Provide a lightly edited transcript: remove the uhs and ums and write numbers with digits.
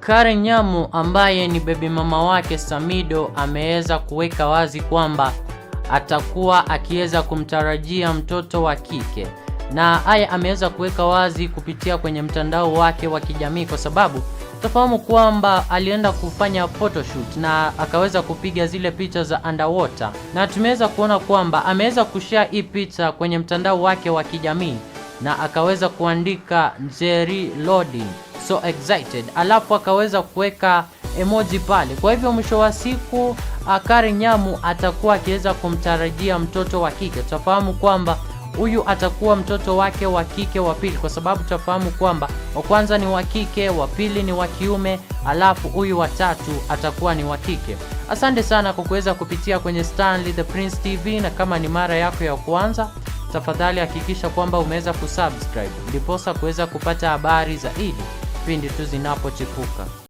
Karen Nyamu ambaye ni baby mama wake Samido ameweza kuweka wazi kwamba atakuwa akiweza kumtarajia mtoto wa kike, na haya ameweza kuweka wazi kupitia kwenye mtandao wake wa kijamii, kwa sababu utafahamu kwamba alienda kufanya photoshoot na akaweza kupiga zile picha za underwater, na tumeweza kuona kwamba ameweza kushare hii picha kwenye mtandao wake wa kijamii na akaweza kuandika Jerry loading so excited, alafu akaweza kuweka emoji pale. Kwa hivyo mwisho wa siku Karen Nyamu atakuwa akiweza kumtarajia mtoto wa kike. Tutafahamu kwamba huyu atakuwa mtoto wake wa kike wa pili, kwa sababu tutafahamu kwamba wa kwanza ni wa kike, wa pili ni wa kiume, alafu huyu wa tatu atakuwa ni wa kike. Asante sana kwa kuweza kupitia kwenye Stanley the Prince TV, na kama ni mara yako ya kwanza, tafadhali hakikisha kwamba umeweza kusubscribe ndiposa kuweza kupata habari zaidi pindi tu zinapochipuka.